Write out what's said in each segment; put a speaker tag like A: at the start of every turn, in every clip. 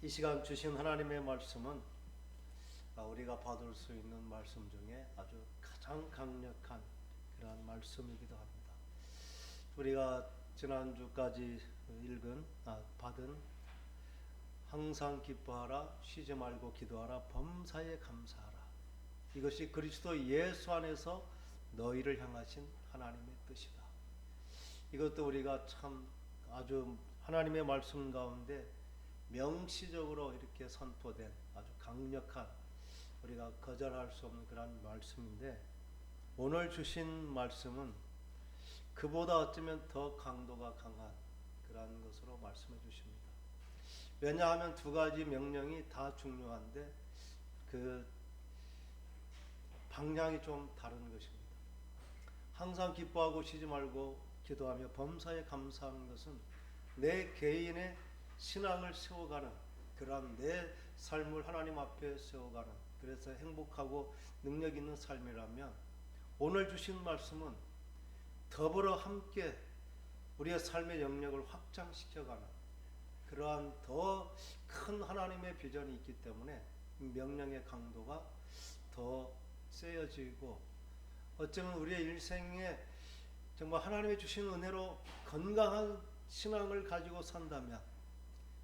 A: 이 시간 주신 하나님의 말씀은 우리가 받을 수 있는 말씀 중에 아주 가장 강력한 그러한 말씀이기도 합니다. 우리가 지난주까지 받은 항상 기뻐하라, 쉬지 말고 기도하라, 범사에 감사하라. 이것이 그리스도 예수 안에서 너희를 향하신 하나님의 뜻이다. 이것도 우리가 참 아주 하나님의 말씀 가운데 명시적으로 이렇게 선포된 아주 강력한, 우리가 거절할 수 없는 그런 말씀인데, 오늘 주신 말씀은 그보다 어쩌면 더 강도가 강한 그런 것으로 말씀해 주십니다. 왜냐하면 두 가지 명령이 다 중요한데 그 방향이 좀 다른 것입니다. 항상 기뻐하고 쉬지 말고 기도하며 범사에 감사하는 것은 내 개인의 신앙을 세워가는, 그러한 내 삶을 하나님 앞에 세워가는, 그래서 행복하고 능력 있는 삶이라면, 오늘 주신 말씀은 더불어 함께 우리의 삶의 영역을 확장시켜가는 그러한 더 큰 하나님의 비전이 있기 때문에 명령의 강도가 더 세어지고, 어쩌면 우리의 일생에 정말 하나님의 주신 은혜로 건강한 신앙을 가지고 산다면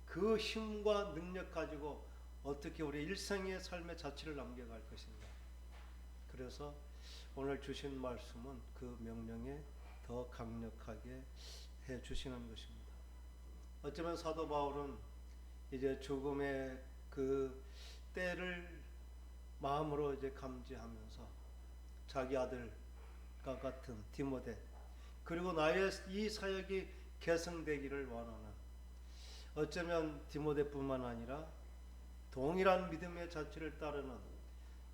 A: 그 힘과 능력 가지고 어떻게 우리 일생의 삶의 자취를 남겨갈 것인가. 그래서 오늘 주신 말씀은 그 명령에 더 강력하게 해 주시는 것입니다. 어쩌면 사도 바울은 이제 죽음의 그 때를 마음으로 이제 감지하면서 자기 아들과 같은 디모데, 그리고 나의 이 사역이 계승되기를 원하는, 어쩌면 디모데뿐만 아니라 동일한 믿음의 자취를 따르는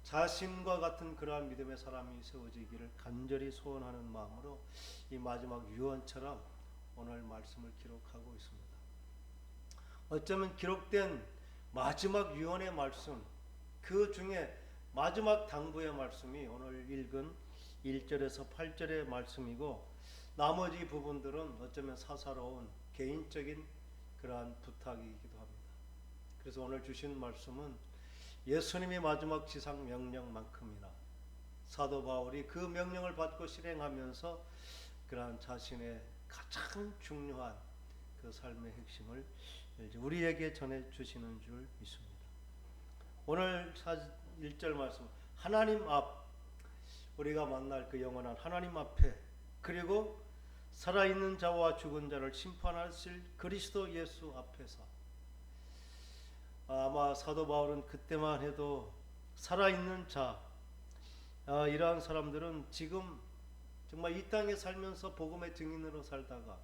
A: 자신과 같은 그러한 믿음의 사람이 세워지기를 간절히 소원하는 마음으로 이 마지막 유언처럼 오늘 말씀을 기록하고 있습니다. 어쩌면 기록된 마지막 유언의 말씀, 그 중에 마지막 당부의 말씀이 오늘 읽은 1절에서 8절의 말씀이고, 나머지 부분들은 어쩌면 사사로운 개인적인 그러한 부탁이기도 합니다. 그래서 오늘 주신 말씀은 예수님의 마지막 지상 명령만큼이나 사도 바울이 그 명령을 받고 실행하면서 그러한 자신의 가장 중요한 그 삶의 핵심을 우리에게 전해 주시는 줄 믿습니다. 오늘 1절 말씀, 하나님 앞, 우리가 만날 그 영원한 하나님 앞에, 그리고 살아있는 자와 죽은 자를 심판하실 그리스도 예수 앞에서, 아마 사도 바울은 그때만 해도 살아있는 자, 이러한 사람들은 지금 정말 이 땅에 살면서 복음의 증인으로 살다가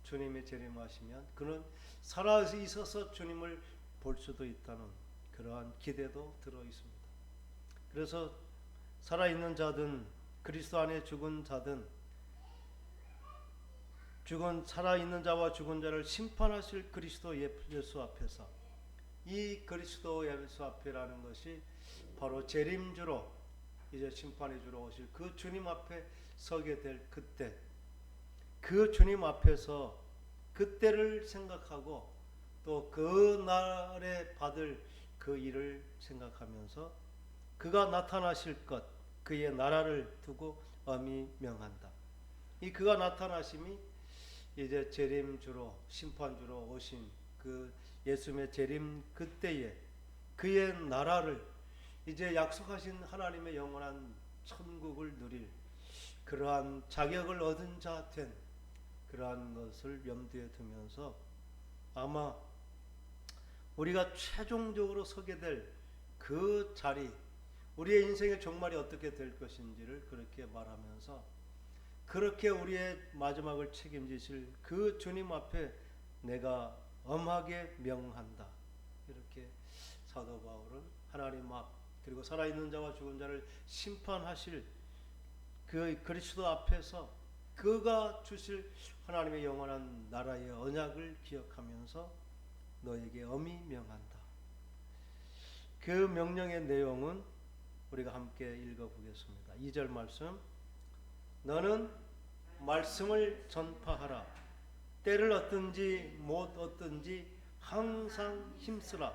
A: 주님이 재림하시면 그는 살아 있어서 주님을 볼 수도 있다는 그러한 기대도 들어 있습니다. 그래서 살아있는 자든 그리스도 안에 죽은 자든, 살아있는 자와 죽은 자를 심판하실 그리스도 예수 앞에서, 이 그리스도 예수 앞이라는 것이 바로 재림주로 이제 심판의 주로 오실 그 주님 앞에 서게 될 그때, 그 주님 앞에서 그때를 생각하고 또 그 날에 받을 그 일을 생각하면서 그가 나타나실 것, 그의 나라를 두고 엄히 명한다. 이 그가 나타나심이 이제 재림주로 심판주로 오신 그 예수님의 재림 그때에 그의 나라를, 이제 약속하신 하나님의 영원한 천국을 누릴 그러한 자격을 얻은 자 된 그러한 것을 염두에 두면서 아마 우리가 최종적으로 서게 될 그 자리, 우리의 인생의 종말이 어떻게 될 것인지를 그렇게 말하면서, 그렇게 우리의 마지막을 책임지실 그 주님 앞에 내가 엄하게 명한다. 이렇게 사도 바울은 하나님 앞, 그리고 살아있는 자와 죽은 자를 심판하실 그 그리스도 앞에서 그가 주실 하나님의 영원한 나라의 언약을 기억하면서 너에게 엄히 명한다. 그 명령의 내용은 우리가 함께 읽어보겠습니다. 2절 말씀, 너는 말씀을 전파하라. 때를 얻든지 못 얻든지 항상 힘쓰라.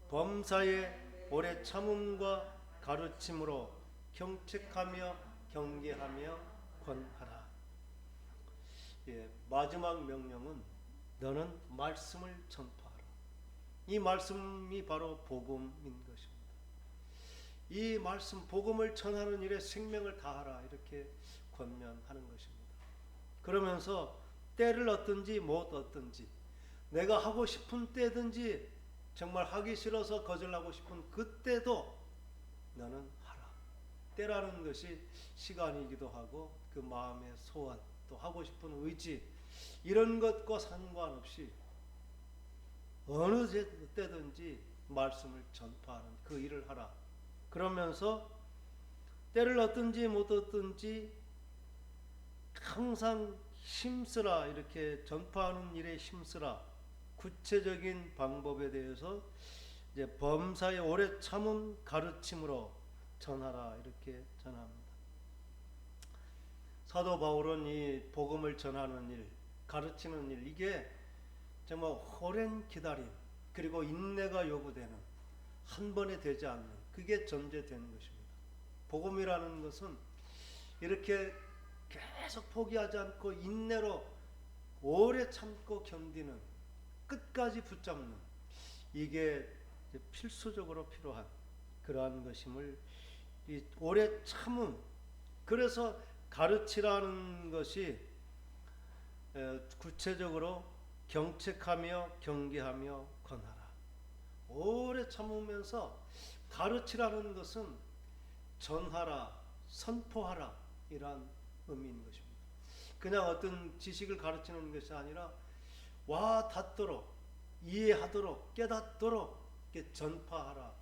A: 범사에 오래 참음과 가르침으로 경책하며 경계하며 권하라. 마지막 명령은 너는 말씀을 전파하라. 이 말씀이 바로 복음인 것입니다. 이 말씀 복음을 전하는 일에 생명을 다하라 이렇게 권면하는 것입니다. 그러면서 때를 얻든지 못 얻든지 내가 하고 싶은 때든지 정말 하기 싫어서 거절하고 싶은 그때도 너는 하라. 때라는 것이 시간이기도 하고 그 마음의 소원 또 하고 싶은 의지 이런 것과 상관없이 어느 때든지 말씀을 전파하는 그 일을 하라. 그러면서 때를 얻든지 못 얻든지 항상 힘쓰라 이렇게 전파하는 일에 힘쓰라. 구체적인 방법에 대해서 이제 범사에 오래 참음 가르침으로 전하라 이렇게 전합니다. 사도 바울은 이 복음을 전하는 일, 가르치는 일 이게 정말 오랜 기다림 그리고 인내가 요구되는 한 번에 되지 않는 그게 전제되는 것입니다. 복음이라는 것은 이렇게 계속 포기하지 않고 인내로 오래 참고 견디는 끝까지 붙잡는 이게 필수적으로 필요한 그러한 것임을 이 오래 참음 그래서 가르치라는 것이 구체적으로 경책하며 경계하며 권하라. 오래 참으면서 가르치라는 것은 전하라 선포하라 이란 의미인 것입니다. 그냥 어떤 지식을 가르치는 것이 아니라 와 닿도록 이해하도록 깨닫도록 이렇게 전파하라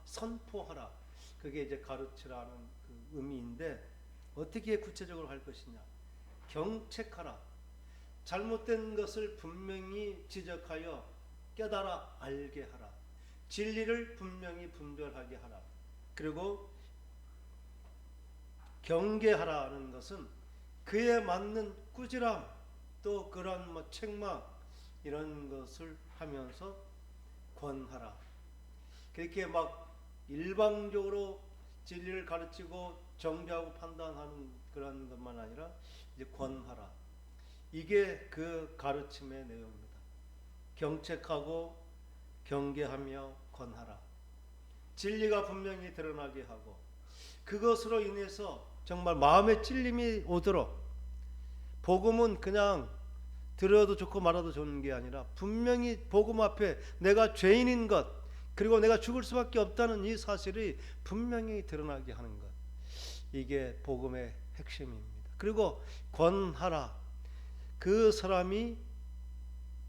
A: 선포하라 그게 이제 가르치라는 그 의미인데 어떻게 구체적으로 할 것이냐 경책하라 잘못된 것을 분명히 지적하여 깨달아 알게 하라 진리를 분명히 분별하게 하라 그리고 경계하라는 것은 그에 맞는 꾸지람 또 그런 책망 이런 것을 하면서 권하라. 그렇게 막 일방적으로 진리를 가르치고 정죄하고 판단하는 그런 것만 아니라 이제 권하라. 이게 그 가르침의 내용입니다. 경책하고 경계하며 권하라. 진리가 분명히 드러나게 하고 그것으로 인해서 정말 마음의 찔림이 오도록 복음은 그냥 들어도 좋고 말아도 좋은 게 아니라 분명히 복음 앞에 내가 죄인인 것 그리고 내가 죽을 수밖에 없다는 이 사실이 분명히 드러나게 하는 것 이게 복음의 핵심입니다. 그리고 권하라 그 사람이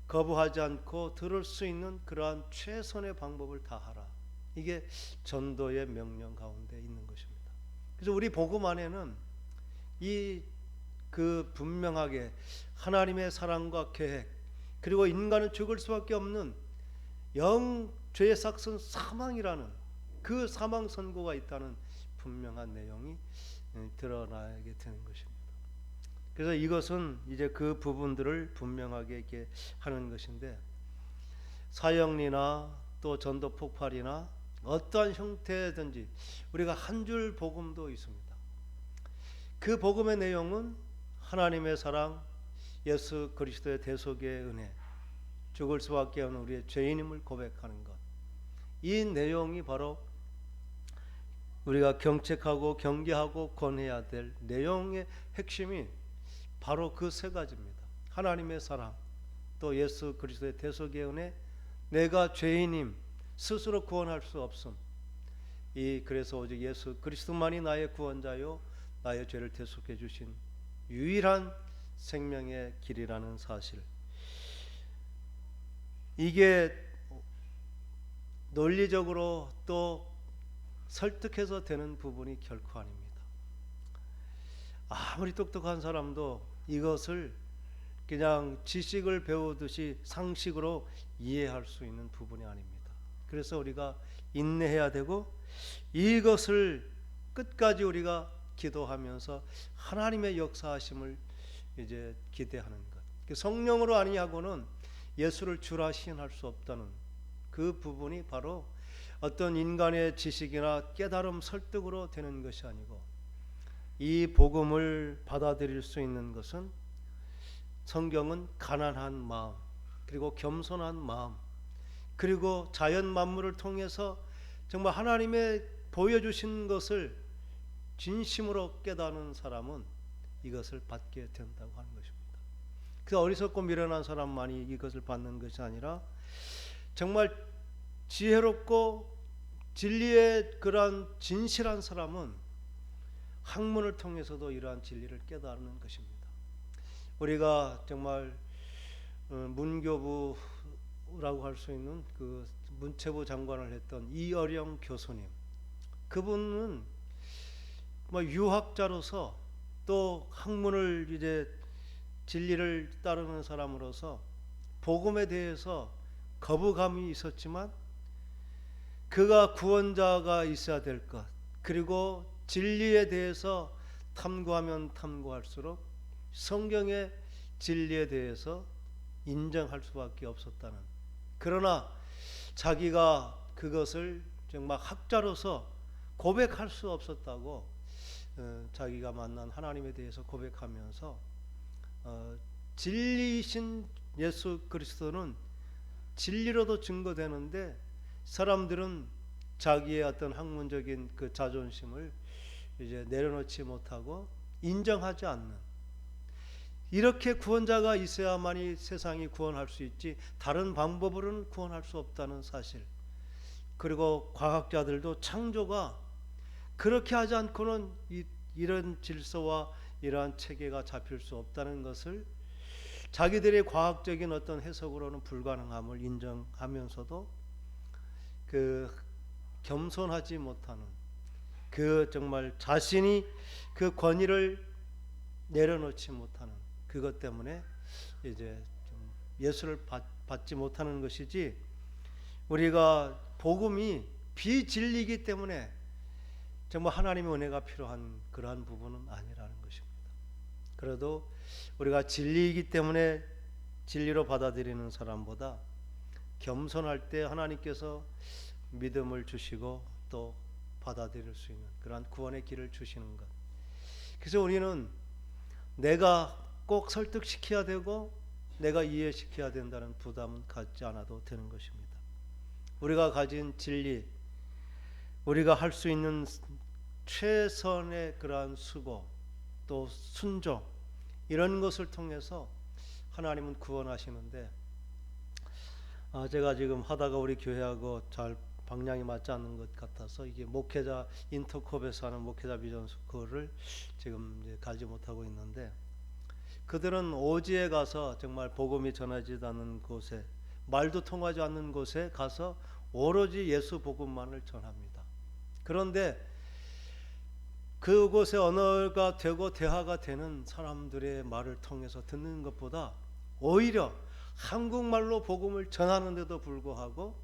A: 거부하지 않고 들을 수 있는 그러한 최선의 방법을 다하라 이게 전도의 명령 가운데 있는 것입니다. 그래서 우리 복음 안에는 이 그 분명하게 하나님의 사랑과 계획 그리고 인간은 죽을 수밖에 없는 죄의 삭은 사망이라는 그 사망 선고가 있다는 분명한 내용이 드러나게 되는 것입니다. 그래서 이것은 이제 그 부분들을 분명하게 이렇게 하는 것인데 사형리나 또 전도 폭발이나 어떠한 형태든지 우리가 한 줄 복음도 있습니다. 그 복음의 내용은 하나님의 사랑, 예수 그리스도의 대속의 은혜, 죽을 수밖에 없는 우리의 죄인임을 고백하는 것. 이 내용이 바로 우리가 경책하고 경계하고 권해야 될 내용의 핵심이 바로 그 세 가지입니다. 하나님의 사랑, 또 예수 그리스도의 대속의 은혜, 내가 죄인임 스스로 구원할 수 없음. 그래서 오직 예수 그리스도만이 나의 구원자요 나의 죄를 대속해 주신 유일한 생명의 길이라는 사실. 이게 논리적으로 또 설득해서 되는 부분이 결코 아닙니다. 아무리 똑똑한 사람도 이것을 그냥 지식을 배우듯이 상식으로 이해할 수 있는 부분이 아닙니다. 그래서 우리가 인내해야 되고 이것을 끝까지 우리가 기도하면서 하나님의 역사하심을 이제 기대하는 것. 성령으로 아니하고는 예수를 주라 시인할 수 없다는 그 부분이 바로 어떤 인간의 지식이나 깨달음 설득으로 되는 것이 아니고, 이 복음을 받아들일 수 있는 것은 성경은 가난한 마음, 그리고 겸손한 마음, 그리고 자연 만물을 통해서 정말 하나님의 보여주신 것을 진심으로 깨닫는 사람은 이것을 받게 된다고 하는 것입니다. 그 어리석고 미련한 사람만이 이것을 받는 것이 아니라 정말 지혜롭고 진리의 그러한 진실한 사람은 학문을 통해서도 이러한 진리를 깨닫는 것입니다. 우리가 정말 문교부라고 할 수 있는 그 문체부 장관을 했던 이어령 교수님, 그분은 뭐 유학자로서 또 학문을 이제 진리를 따르는 사람으로서 복음에 대해서 거부감이 있었지만, 그가 구원자가 있어야 될 것, 그리고 진리에 대해서 탐구하면 탐구할수록 성경의 진리에 대해서 인정할 수밖에 없었다는, 그러나 자기가 그것을 정말 학자로서 고백할 수 없었다고 자기가 만난 하나님에 대해서 고백하면서 진리이신 예수 그리스도는 진리로도 증거되는데 사람들은 자기의 어떤 학문적인 그 자존심을 이제 내려놓지 못하고 인정하지 않는, 이렇게 구원자가 있어야만이 세상이 구원할 수 있지 다른 방법으로는 구원할 수 없다는 사실, 그리고 과학자들도 창조가 그렇게 하지 않고는 이런 질서와 이러한 체계가 잡힐 수 없다는 것을 자기들의 과학적인 어떤 해석으로는 불가능함을 인정하면서도 그 겸손하지 못하는, 그 정말 자신이 그 권위를 내려놓지 못하는 그것 때문에 이제 좀 예수를 받지 못하는 것이지, 우리가 복음이 비진리이기 때문에 정말 하나님의 은혜가 필요한 그러한 부분은 아니라는 것입니다. 그래도 우리가 진리이기 때문에 진리로 받아들이는 사람보다 겸손할 때 하나님께서 믿음을 주시고 또 받아들일 수 있는 그러한 구원의 길을 주시는 것. 그래서 우리는 내가 꼭 설득시켜야 되고 내가 이해시켜야 된다는 부담은 갖지 않아도 되는 것입니다. 우리가 가진 진리, 우리가 할 수 있는 최선의 그러한 수고, 또 순종, 이런 것을 통해서 하나님은 구원하시는데, 제가 지금 하다가 우리 교회하고 잘 방향이 맞지 않는 것 같아서 이게 목회자 인터콥에서 하는 목회자 비전 스쿨을 지금 이제 가지 못하고 있는데, 그들은 오지에 가서 정말 복음이 전하지도 않는 곳에, 말도 통하지 않는 곳에 가서 오로지 예수 복음만을 전합니다. 그런데 그곳에 언어가 되고 대화가 되는 사람들의 말을 통해서 듣는 것보다 오히려 한국말로 복음을 전하는데도 불구하고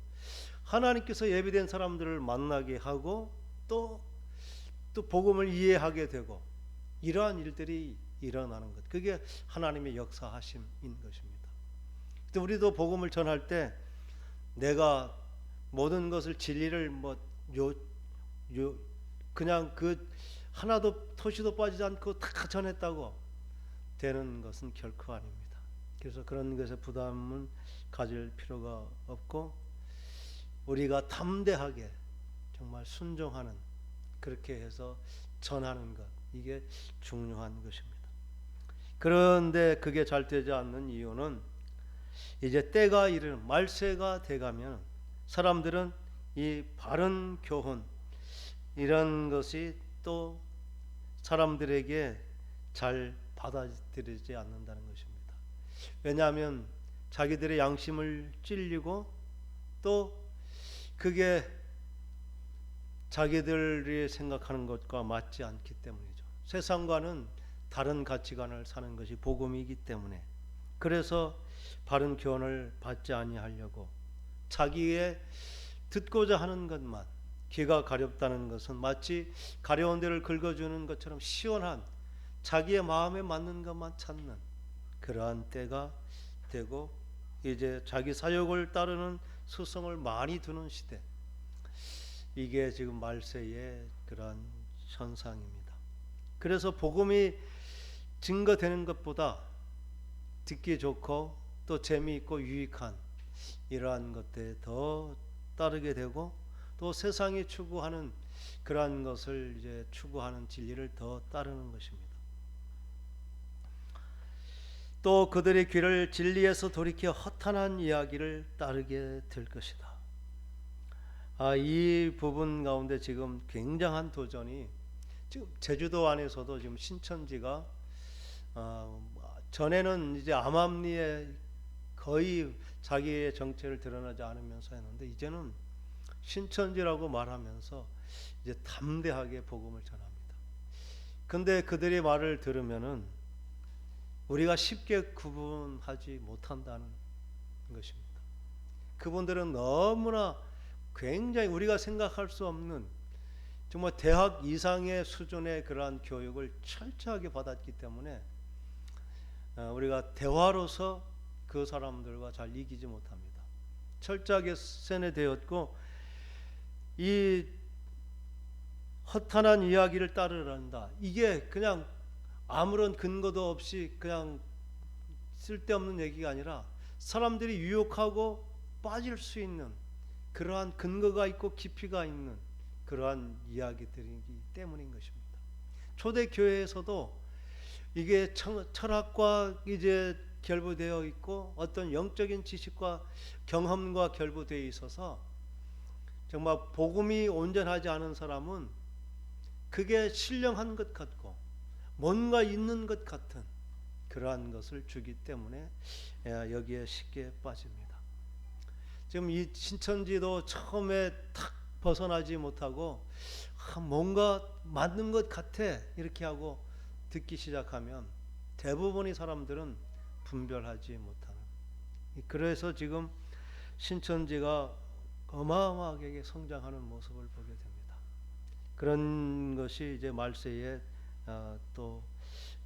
A: 하나님께서 예비된 사람들을 만나게 하고 또 복음을 이해하게 되고, 이러한 일들이 일어나는 것, 그게 하나님의 역사하심인 것입니다. 우리도 복음을 전할 때 내가 모든 것을 진리를 그냥 그 하나도 토시도 빠지지 않고 다 전했다고 되는 것은 결코 아닙니다. 그래서 그런 것에 부담은 가질 필요가 없고, 우리가 담대하게 정말 순종하는, 그렇게 해서 전하는 것, 이게 중요한 것입니다. 그런데 그게 잘 되지 않는 이유는 이제 때가 이르는 말세가 돼가면 사람들은 이 바른 교훈, 이런 것이 또 사람들에게 잘 받아들이지 않는다는 것입니다. 왜냐하면 자기들의 양심을 찔리고 또 그게 자기들이 생각하는 것과 맞지 않기 때문이죠. 세상과는 다른 가치관을 사는 것이 복음이기 때문에, 그래서 바른 교훈을 받지 아니하려고 자기의 듣고자 하는 것만, 귀가 가렵다는 것은 마치 가려운 데를 긁어주는 것처럼 시원한 자기의 마음에 맞는 것만 찾는 그러한 때가 되고, 이제 자기 사욕을 따르는 스승을 많이 두는 시대. 이게 지금 말세의 그러한 현상입니다. 그래서 복음이 증거되는 것보다 듣기 좋고 또 재미있고 유익한 이러한 것들에 더 따르게 되고, 또 세상이 추구하는 그러한 것을 이제 추구하는 진리를 더 따르는 것입니다. 또 그들의 귀를 진리에서 돌이켜 허탄한 이야기를 따르게 될 것이다. 이 부분 가운데 지금 굉장한 도전이, 지금 제주도 안에서도 지금 신천지가 전에는 이제 암암리에 거의 자기의 정체를 드러나지 않으면서 했는데, 이제는 신천지라고 말하면서 이제 담대하게 복음을 전합니다. 근데 그들의 말을 들으면은 우리가 쉽게 구분하지 못한다는 것입니다. 그분들은 너무나 굉장히 우리가 생각할 수 없는 정말 대학 이상의 수준의 그러한 교육을 철저하게 받았기 때문에 우리가 대화로서 그 사람들과 잘 이기지 못합니다. 철저하게 세뇌되었고, 이 허탄한 이야기를 따르란다. 이게 그냥 아무런 근거도 없이 그냥 쓸데없는 얘기가 아니라 사람들이 유혹하고 빠질 수 있는 그러한 근거가 있고 깊이가 있는 그러한 이야기들이기 때문인 것입니다. 초대 교회에서도 이게 철학과 이제 결부되어 있고 어떤 영적인 지식과 경험과 결부되어 있어서 정말 복음이 온전하지 않은 사람은 그게 신령한 것 같고 뭔가 있는 것 같은 그러한 것을 주기 때문에 여기에 쉽게 빠집니다. 지금 이 신천지도 처음에 탁 벗어나지 못하고 뭔가 맞는 것 같아 이렇게 하고 듣기 시작하면 대부분의 사람들은 분별하지 못하는, 그래서 지금 신천지가 어마어마하게 성장하는 모습을 보게 됩니다. 그런 것이 이제 말세에 또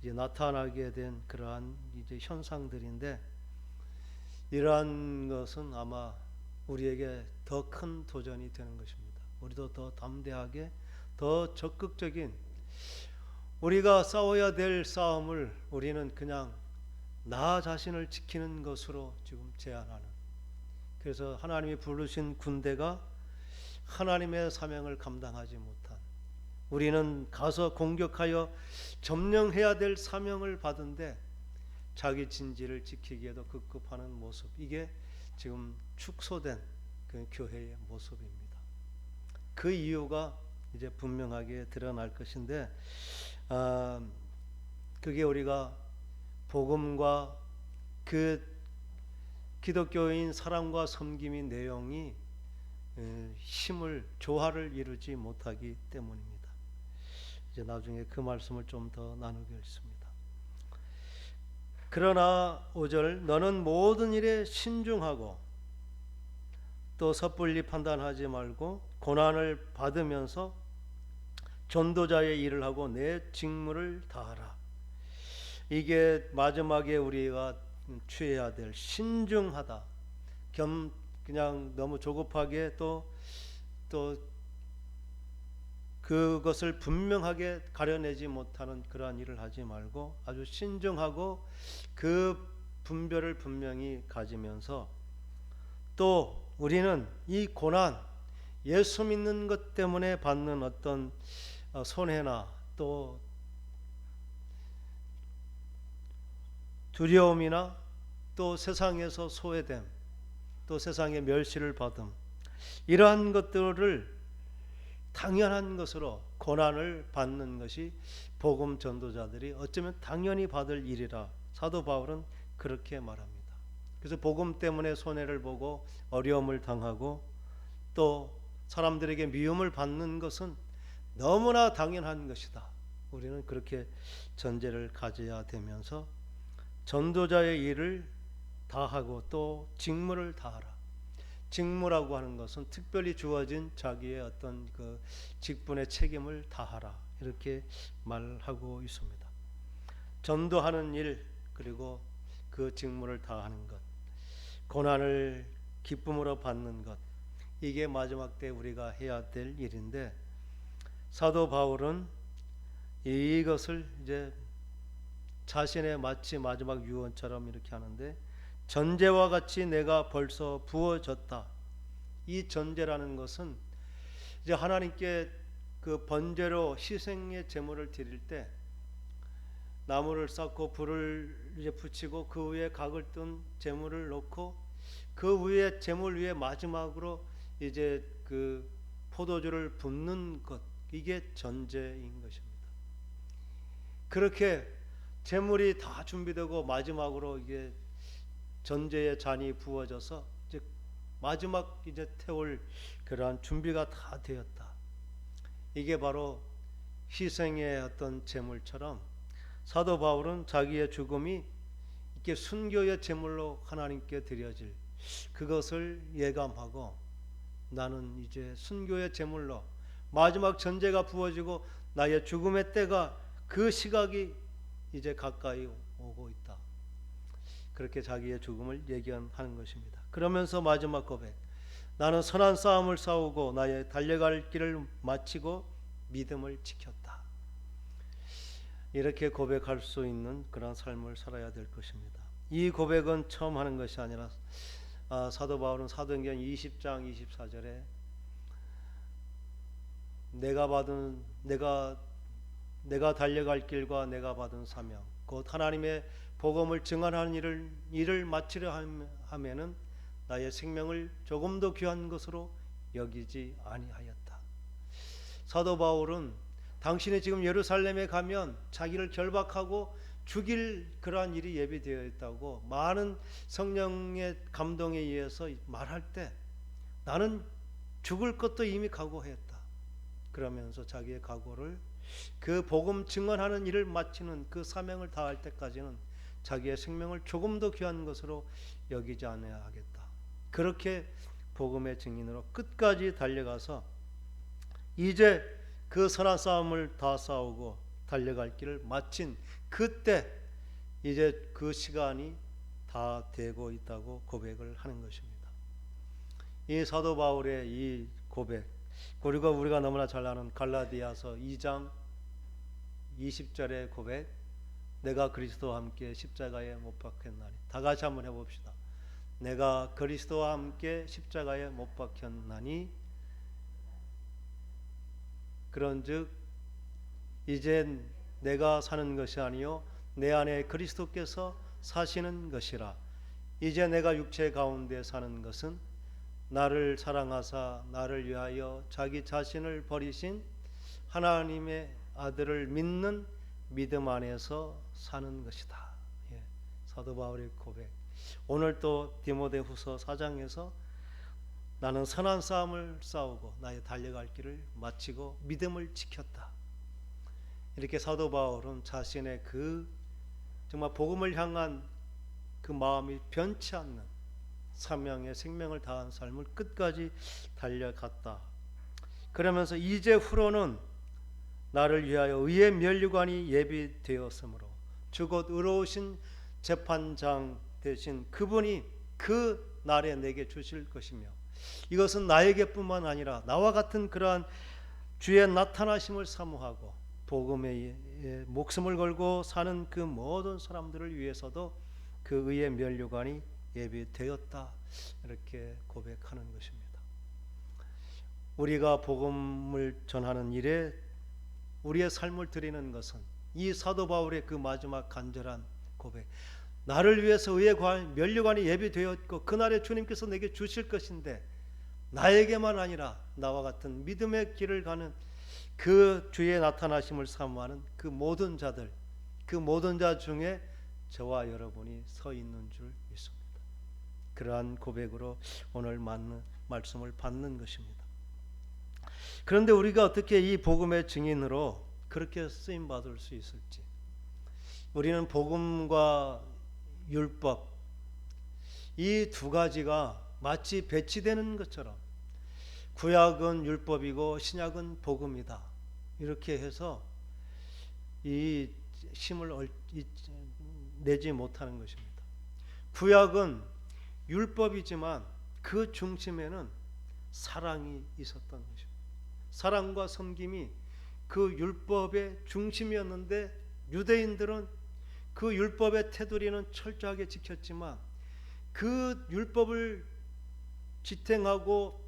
A: 이제 나타나게 된 그러한 이제 현상들인데, 이러한 것은 아마 우리에게 더 큰 도전이 되는 것입니다. 우리도 더 담대하게, 더 적극적인, 우리가 싸워야 될 싸움을 우리는 그냥 나 자신을 지키는 것으로 지금 제한하는, 그래서 하나님이 부르신 군대가 하나님의 사명을 감당하지 못한, 우리는 가서 공격하여 점령해야 될 사명을 받은데 자기 진지를 지키기에도 급급하는 모습, 이게 지금 축소된 그 교회의 모습입니다. 그 이유가 이제 분명하게 드러날 것인데, 그게 우리가 복음과 그 기독교인 사랑과 섬김의 내용이 힘을 조화를 이루지 못하기 때문입니다. 이제 나중에 그 말씀을 좀 더 나누겠습니다. 그러나 5절, 너는 모든 일에 신중하고 또 섣불리 판단하지 말고 고난을 받으면서 전도자의 일을 하고 내 직무를 다하라. 이게 마지막에 우리가 취해야 될 신중하다. 그냥 너무 조급하게 또 그것을 분명하게 가려내지 못하는 그러한 일을 하지 말고 아주 신중하고 그 분별을 분명히 가지면서, 또 우리는 이 고난, 예수 믿는 것 때문에 받는 어떤 손해나 또 두려움이나 또 세상에서 소외됨, 또 세상의 멸시를 받음, 이러한 것들을 당연한 것으로 고난을 받는 것이 복음 전도자들이 어쩌면 당연히 받을 일이라 사도 바울은 그렇게 말합니다. 그래서 복음 때문에 손해를 보고 어려움을 당하고 또 사람들에게 미움을 받는 것은 너무나 당연한 것이다. 우리는 그렇게 전제를 가져야 되면서 전도자의 일을 다하고 또 직무를 다하라. 직무라고 하는 것은 특별히 주어진 자기의 어떤 그 직분의 책임을 다하라, 이렇게 말하고 있습니다. 전도하는 일, 그리고 그 직무를 다하는 것, 고난을 기쁨으로 받는 것, 이게 마지막 때 우리가 해야 될 일인데, 사도 바울은 이것을 이제 자신의 마치 마지막 유언처럼 이렇게 하는데, 전제와 같이 내가 벌써 부어졌다. 이 전제라는 것은 이제 하나님께 그 번제로 희생의 제물을 드릴 때 나무를 쌓고 불을 이제 붙이고 그 위에 각을 뜬 제물을 놓고 그 위에 제물 위에 마지막으로 이제 그 포도주를 붓는 것, 이게 전제인 것입니다. 그렇게 제물이 다 준비되고 마지막으로 이게 전제의 잔이 부어져서 이제 마지막 이제 태울 그러한 준비가 다 되었다. 이게 바로 희생의 어떤 제물처럼 사도 바울은 자기의 죽음이 이렇게 순교의 제물로 하나님께 드려질 그것을 예감하고, 나는 이제 순교의 제물로 마지막 전제가 부어지고 나의 죽음의 때가, 그 시각이 이제 가까이 오고 있다. 그렇게 자기의 죽음을 예견하는 것입니다. 그러면서 마지막 고백, 나는 선한 싸움을 싸우고 나의 달려갈 길을 마치고 믿음을 지켰다. 이렇게 고백할 수 있는 그런 삶을 살아야 될 것입니다. 이 고백은 처음 하는 것이 아니라 사도 바울은 사도행전 20장 24절에 내가 달려갈 길과 내가 받은 사명, 곧 하나님의 복음을 증언하는 일을 마치려 하면은 나의 생명을 조금도 귀한 것으로 여기지 아니하였다. 사도 바울은 당신이 지금 예루살렘에 가면 자기를 결박하고 죽일 그러한 일이 예비되어 있다고 많은 성령의 감동에 의해서 말할 때, 나는 죽을 것도 이미 각오했다. 그러면서 자기의 각오를 그 복음 증언하는 일을 마치는 그 사명을 다할 때까지는 자기의 생명을 조금도 귀한 것으로 여기지 않아야 하겠다. 그렇게 복음의 증인으로 끝까지 달려가서 이제 그 선한 싸움을 다 싸우고 달려갈 길을 마친 그때 이제 그 시간이 다 되고 있다고 고백을 하는 것입니다. 이 사도 바울의 이 고백, 그리고 우리가 너무나 잘 아는 갈라디아서 2장 20절의 고백, 내가 그리스도와 함께 십자가에 못 박혔나니. 다 같이 한번 해봅시다. 내가 그리스도와 함께 십자가에 못 박혔나니 그런즉 이제 내가 사는 것이 아니요 내 안에 그리스도께서 사시는 것이라. 이제 내가 육체 가운데 사는 것은 나를 사랑하사 나를 위하여 자기 자신을 버리신 하나님의 아들을 믿는 믿음 안에서 사는 것이다. 예, 사도 바울의 고백. 오늘 또 디모데후서 4장에서 나는 선한 싸움을 싸우고 나의 달려갈 길을 마치고 믿음을 지켰다. 이렇게 사도 바울은 자신의 그 정말 복음을 향한 그 마음이 변치 않는 사명의 생명을 다한 삶을 끝까지 달려갔다. 그러면서 이제 후로는 나를 위하여 의의 면류관이 예비되었으므로 주 곧 의로우신 재판장 되신 그분이 그 날에 내게 주실 것이며, 이것은 나에게뿐만 아니라 나와 같은 그러한 주의 나타나심을 사모하고 복음에 목숨을 걸고 사는 그 모든 사람들을 위해서도 그 의의 면류관이 예비되었다. 이렇게 고백하는 것입니다. 우리가 복음을 전하는 일에 우리의 삶을 드리는 것은 이 사도 바울의 그 마지막 간절한 고백, 나를 위해서 의의 면류관이 예비되었고 그날에 주님께서 내게 주실 것인데, 나에게만 아니라 나와 같은 믿음의 길을 가는 그 주의 나타나심을 사모하는 그 모든 자들, 그 모든 자 중에 저와 여러분이 서 있는 줄 믿습니다. 그러한 고백으로 오늘 맞는 말씀을 받는 것입니다. 그런데 우리가 어떻게 이 복음의 증인으로 그렇게 쓰임 받을 수 있을지, 우리는 복음과 율법, 이 두 가지가 마치 배치되는 것처럼 구약은 율법이고 신약은 복음이다, 이렇게 해서 이 힘을 내지 못하는 것입니다. 구약은 율법이지만 그 중심에는 사랑이 있었던 것입니다. 사랑과 섬김이 그 율법의 중심이었는데 유대인들은 그 율법의 테두리는 철저하게 지켰지만 그 율법을 지탱하고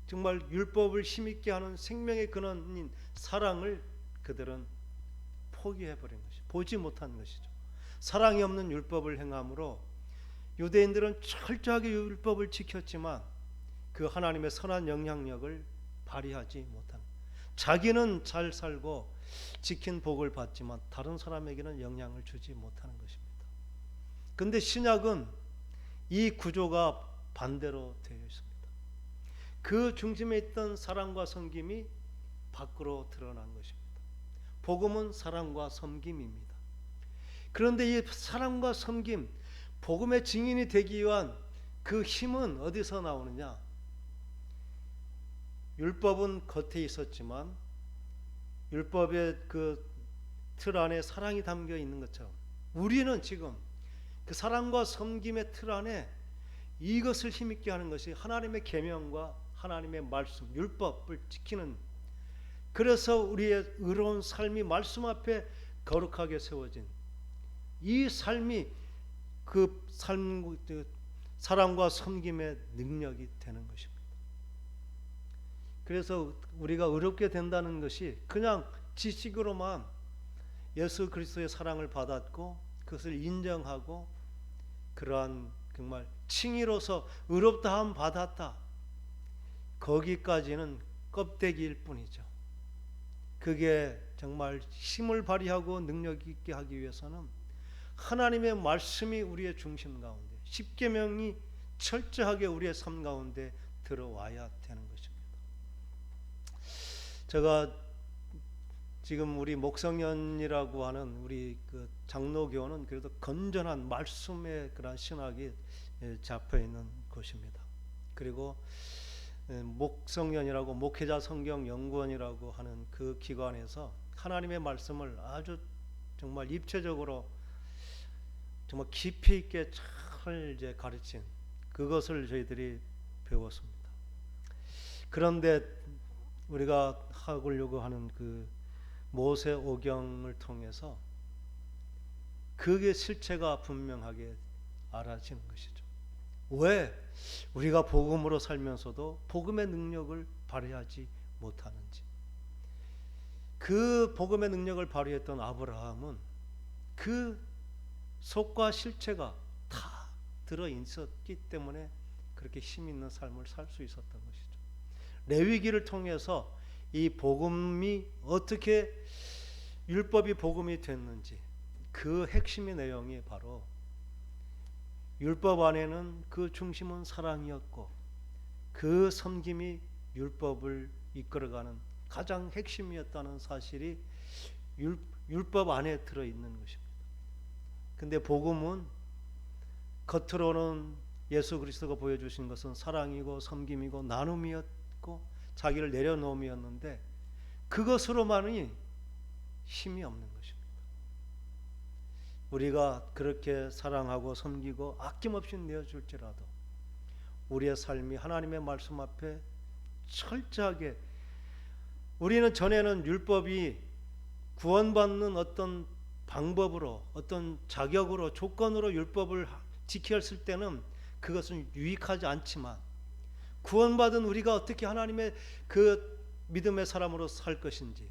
A: 정말 율법을 힘있게 하는 생명의 근원인 사랑을 그들은 포기해버린 것이죠. 보지 못한 것이죠. 사랑이 없는 율법을 행함으로 유대인들은 철저하게 율법을 지켰지만 그 하나님의 선한 영향력을 발휘하지 못하는, 자기는 잘 살고 지킨 복을 받지만 다른 사람에게는 영향을 주지 못하는 것입니다. 그런데 신약은 이 구조가 반대로 되어 있습니다. 그 중심에 있던 사랑과 섬김이 밖으로 드러난 것입니다. 복음은 사랑과 섬김입니다. 그런데 이 사랑과 섬김, 복음의 증인이 되기 위한 그 힘은 어디서 나오느냐? 율법은 겉에 있었지만 율법의 그 틀 안에 사랑이 담겨 있는 것처럼 우리는 지금 그 사랑과 섬김의 틀 안에 이것을 힘있게 하는 것이 하나님의 계명과 하나님의 말씀, 율법을 지키는, 그래서 우리의 의로운 삶이 말씀 앞에 거룩하게 세워진 이 삶이 그 삶, 사랑과 섬김의 능력이 되는 것입니다. 그래서 우리가 의롭게 된다는 것이 그냥 지식으로만 예수 그리스도의 사랑을 받았고 그것을 인정하고 그러한 정말 칭의로서 의롭다함 받았다, 거기까지는 껍데기일 뿐이죠. 그게 정말 힘을 발휘하고 능력 있게 하기 위해서는 하나님의 말씀이 우리의 중심 가운데, 십계명이 철저하게 우리의 삶 가운데 들어와야 되는 것입니다. 제가 지금 우리 목성년이라고 하는 우리 그 장로교는 그래도 건전한 말씀의 그런 신학이 잡혀 있는 곳입니다. 그리고 목성년이라고 목회자 성경 연구원이라고 하는 그 기관에서 하나님의 말씀을 아주 정말 입체적으로 정말 깊이 있게 잘 이제 가르친 그것을 저희들이 배웠습니다. 그런데 우리가 하려고 하는 그 모세 오경을 통해서 그게 실체가 분명하게 알아지는 것이죠. 왜 우리가 복음으로 살면서도 복음의 능력을 발휘하지 못하는지. 그 복음의 능력을 발휘했던 아브라함은 그 속과 실체가 다 들어있었기 때문에 그렇게 힘 있는 삶을 살 수 있었던 것이죠. 레위기를 통해서 이 복음이 어떻게 율법이 복음이 됐는지 그 핵심의 내용이 바로 율법 안에는 그 중심은 사랑이었고 그 섬김이 율법을 이끌어가는 가장 핵심이었다는 사실이 율법 안에 들어있는 것입니다. 근데 복음은 겉으로는 예수 그리스도가 보여주신 것은 사랑이고 섬김이고 나눔이었고 자기를 내려놓음이었는데 그것으로만이 힘이 없는 것입니다. 우리가 그렇게 사랑하고 섬기고 아낌없이 내어줄지라도 우리의 삶이 하나님의 말씀 앞에 철저하게, 우리는 전에는 율법이 구원받는 어떤 방법으로 어떤 자격으로 조건으로 율법을 지켰을 때는 그것은 유익하지 않지만 구원받은 우리가 어떻게 하나님의 그 믿음의 사람으로 살 것인지,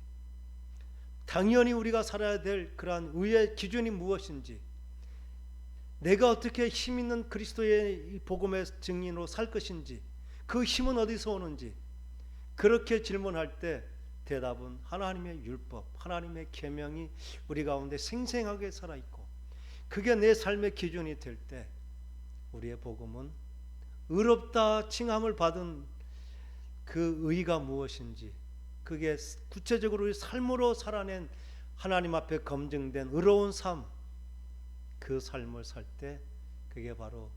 A: 당연히 우리가 살아야 될 그러한 의의 기준이 무엇인지, 내가 어떻게 힘 있는 그리스도의 복음의 증인으로 살 것인지, 그 힘은 어디서 오는지, 그렇게 질문할 때 대답은 하나님의 율법, 하나님의 계명이 우리 가운데 생생하게 살아있고 그게 내 삶의 기준이 될 때 우리의 복음은 의롭다 칭함을 받은 그 의가 무엇인지, 그게 구체적으로 우리 삶으로 살아낸 하나님 앞에 검증된 의로운 삶, 그 삶을 살 때 그게 바로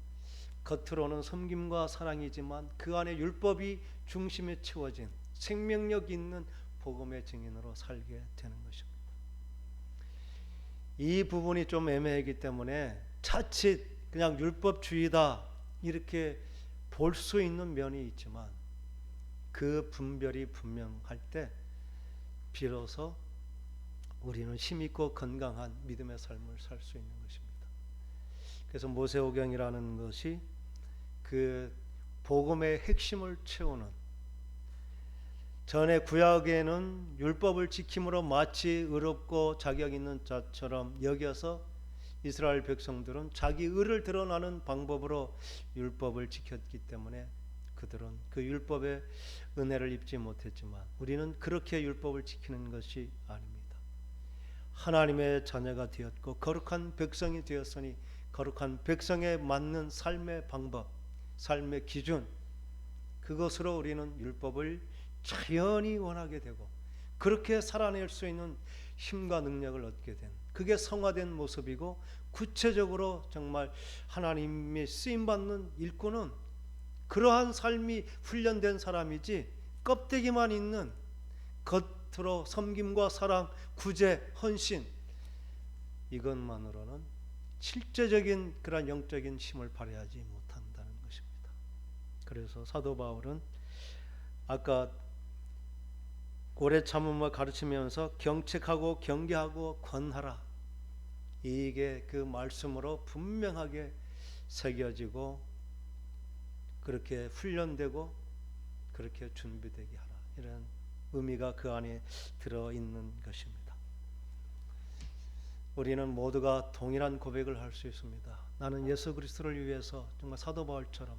A: 겉으로는 섬김과 사랑이지만 그 안에 율법이 중심에 채워진 생명력 있는 복음의 증인으로 살게 되는 것입니다. 이 부분이 좀 애매하기 때문에 자칫 그냥 율법주의다, 이렇게 볼 수 있는 면이 있지만 그 분별이 분명할 때 비로소 우리는 힘있고 건강한 믿음의 삶을 살 수 있는 것입니다. 그래서 모세오경이라는 것이 그 복음의 핵심을 채우는, 전에 구약에는 율법을 지킴으로 마치 의롭고 자격 있는 자처럼 여겨서 이스라엘 백성들은 자기 의를 드러나는 방법으로 율법을 지켰기 때문에 그들은 그 율법의 은혜를 입지 못했지만 우리는 그렇게 율법을 지키는 것이 아닙니다. 하나님의 자녀가 되었고 거룩한 백성이 되었으니 거룩한 백성에 맞는 삶의 방법, 삶의 기준, 그것으로 우리는 율법을 자연히 원하게 되고 그렇게 살아낼 수 있는 힘과 능력을 얻게 된, 그게 성화된 모습이고, 구체적으로 정말 하나님의 쓰임받는 일꾼은 그러한 삶이 훈련된 사람이지 껍데기만 있는, 겉으로 섬김과 사랑, 구제, 헌신, 이것만으로는 실제적인 그런 영적인 힘을 발휘하지 못한다는 것입니다. 그래서 사도 바울은 아까 오래 참음을 가르치면서 경책하고 경계하고 권하라, 이게 그 말씀으로 분명하게 새겨지고 그렇게 훈련되고 그렇게 준비되게 하라, 이런 의미가 그 안에 들어있는 것입니다. 우리는 모두가 동일한 고백을 할 수 있습니다. 나는 예수 그리스도를 위해서 정말 사도 바울처럼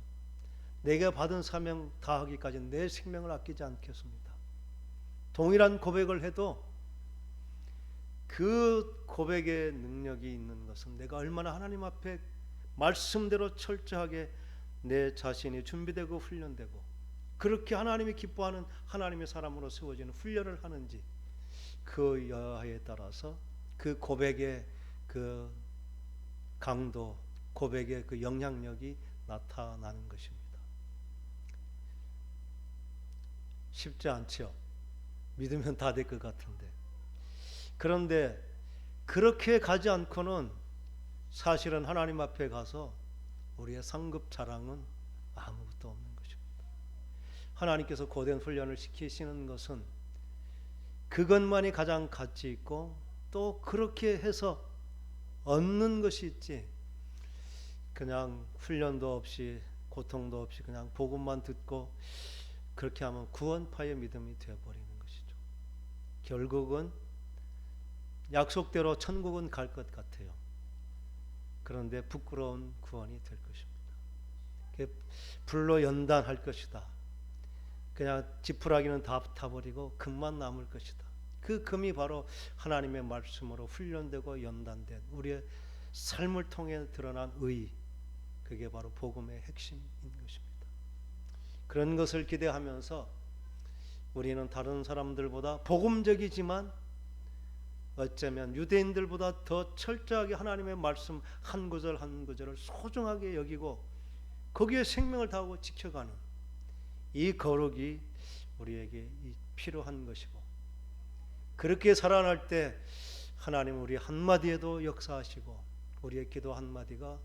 A: 내가 받은 사명 다하기까지 내 생명을 아끼지 않겠습니다. 동일한 고백을 해도 그 고백의 능력이 있는 것은 내가 얼마나 하나님 앞에 말씀대로 철저하게 내 자신이 준비되고 훈련되고 그렇게 하나님이 기뻐하는 하나님의 사람으로 세워지는 훈련을 하는지, 그 여하에 따라서 그 고백의 그 강도, 고백의 그 영향력이 나타나는 것입니다. 쉽지 않죠. 믿으면 다 될 것 같은데. 그런데 그렇게 가지 않고는 사실은 하나님 앞에 가서 우리의 상급 자랑은 아무것도 없는 것입니다. 하나님께서 고된 훈련을 시키시는 것은 그것만이 가장 가치 있고 또 그렇게 해서 얻는 것이 있지, 그냥 훈련도 없이 고통도 없이 그냥 복음만 듣고 그렇게 하면 구원파의 믿음이 되어버리는 것이죠. 결국은 약속대로 천국은 갈 것 같아요. 그런데 부끄러운 구원이 될 것입니다. 불로 연단할 것이다. 그냥 지푸라기는 다 타버리고 금만 남을 것이다. 그 금이 바로 하나님의 말씀으로 훈련되고 연단된 우리의 삶을 통해 드러난 의, 그게 바로 복음의 핵심인 것입니다. 그런 것을 기대하면서 우리는 다른 사람들보다 복음적이지만 어쩌면 유대인들보다 더 철저하게 하나님의 말씀 한 구절 한 구절을 소중하게 여기고 거기에 생명을 다하고 지켜가는 이 거룩이 우리에게 필요한 것이고, 그렇게 살아날 때 하나님은 우리 한마디에도 역사하시고 우리의 기도 한마디가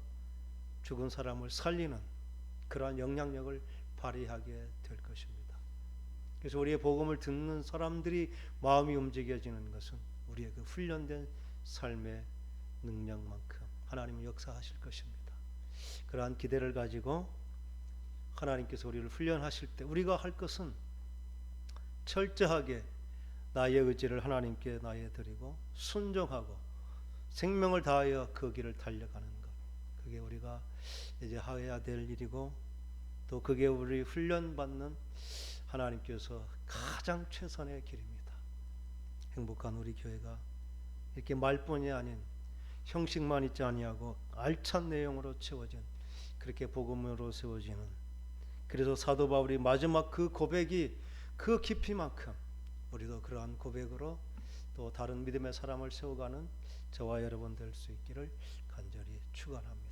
A: 죽은 사람을 살리는 그러한 영향력을 발휘하게 될 것입니다. 그래서 우리의 복음을 듣는 사람들이 마음이 움직여지는 것은 우리의 그 훈련된 삶의 능력만큼 하나님은 역사하실 것입니다. 그러한 기대를 가지고 하나님께서 우리를 훈련하실 때 우리가 할 것은 철저하게 나의 의지를 하나님께 나에드리고 순종하고 생명을 다하여 그 길을 달려가는 것, 그게 우리가 이제 해야 될 일이고, 또 그게 우리 훈련받는 하나님께서 가장 최선의 길입니다. 행복한 우리 교회가 이렇게 말뿐이 아닌 형식만 있지 아니하고 알찬 내용으로 채워진, 그렇게 복음으로 세워지는, 그래서 사도 바울이 마지막 그 고백이 그 깊이만큼 우리도 그러한 고백으로 또 다른 믿음의 사람을 세워가는 저와 여러분 될 수 있기를 간절히 축원합니다.